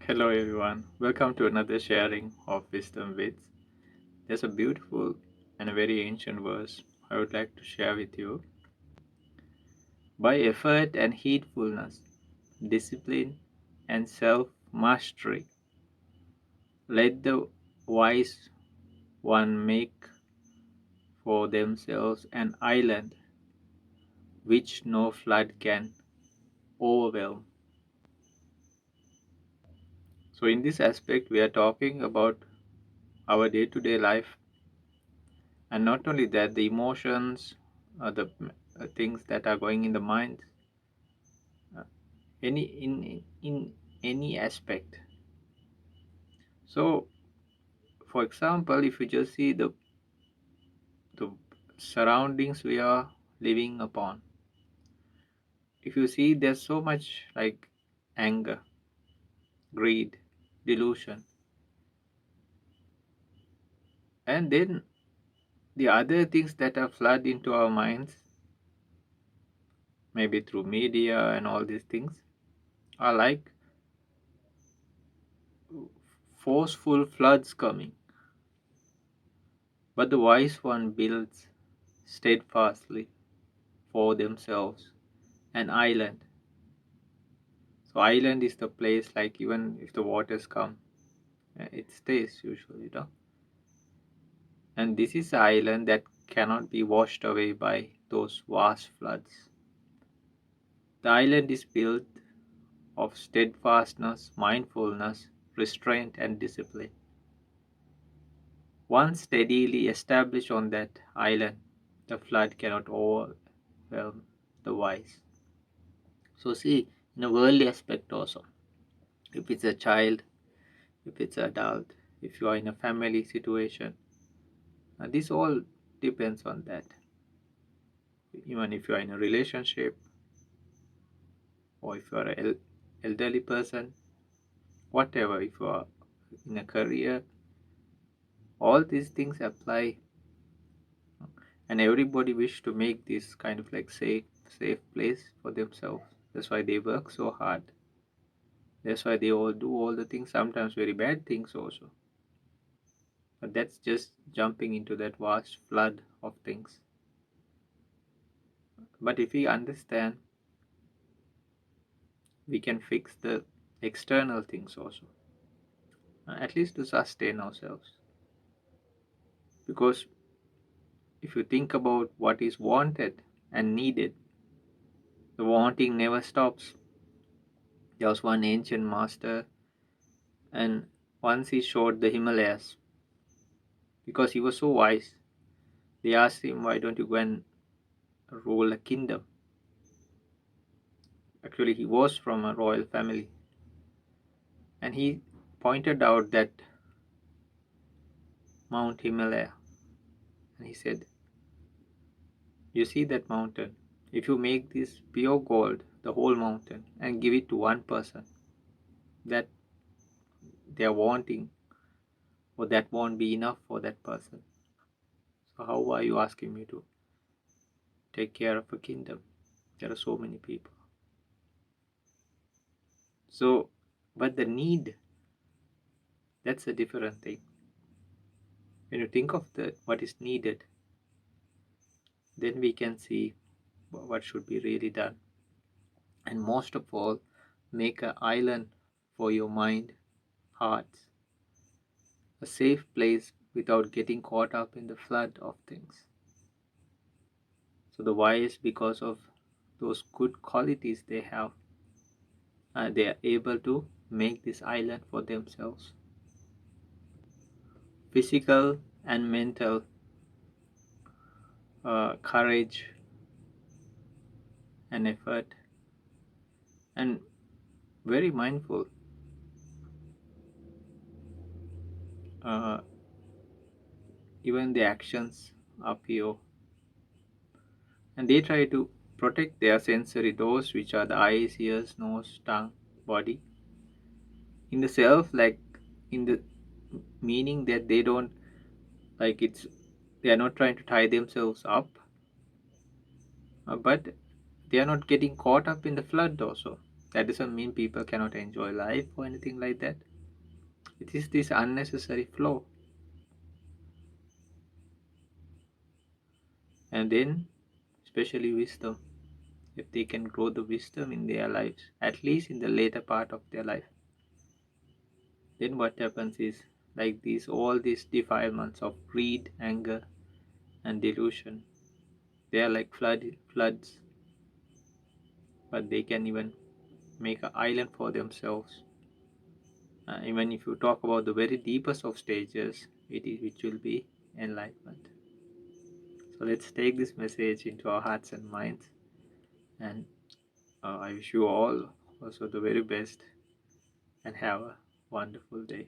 Hello everyone, welcome to another sharing of wisdom bits. There's a beautiful and a very ancient verse I would like to share with you. By effort and heedfulness, discipline and self mastery, let the wise one make for themselves an island which no flood can overwhelm. So, in this aspect, we are talking about our day to day life, and not only that, the emotions, the things that are going in the mind, uh, in any aspect. So, for example, if you just see the surroundings we are living upon, if you see there's so much like anger, greed, delusion, and then the other things that are flood into our minds, maybe through media and all these things, are like forceful floods coming. But the wise one builds steadfastly for themselves an island. So island is the place like even if the waters come, it stays usually. And this is an island that cannot be washed away by those vast floods. The island is built of steadfastness, mindfulness, restraint, and discipline. Once steadily established on that island, the flood cannot overwhelm the wise. So, see, in a worldly aspect also, if it's a child, if it's an adult, if you are in a family situation, this all depends on that. Even if you are in a relationship or if you are an elderly person, whatever, if you are in a career, all these things apply, and everybody wish to make this kind of like safe place for themselves. That's why they work so hard. That's why they all do all the things, sometimes very bad things also. But that's just jumping into that vast flood of things. But if we understand, we can fix the external things also, at least to sustain ourselves. Because if you think about what is wanted and needed, the wanting never stops. There was one ancient master, and once he showed the Himalayas because he was so wise. They asked him, "Why don't you go and rule a kingdom?" Actually, he was from a royal family, and he pointed out that Mount Himalaya, and he said, "You see that mountain? If you make this pure gold, the whole mountain, and give it to one person, that they are wanting, or that won't be enough for that person. So how are you asking me to take care of a kingdom? There are so many people." So, but the need, that's a different thing. When you think of the what is needed, then we can see what should be really done. And most of all, make an island for your mind, hearts, a safe place without getting caught up in the flood of things. So the wise, because of those good qualities they have, they are able to make this island for themselves. Physical and mental courage and effort, and very mindful. Uh, Even the actions are pure, and they try to protect their sensory doors, which are the eyes, ears, nose, tongue, body, in the self, like in the meaning that they don't like it's they are not trying to tie themselves up, but they are not getting caught up in the flood also. That doesn't mean people cannot enjoy life or anything like that. It is this unnecessary flow. And then, especially wisdom, if they can grow the wisdom in their lives, at least in the later part of their life, then what happens is, like these all these defilements of greed, anger, and delusion, they are like floods, but they can even make an island for themselves. Even if you talk about the very deepest of stages, which will be enlightenment. So let's take this message into our hearts and minds, and I wish you all also the very best and have a wonderful day.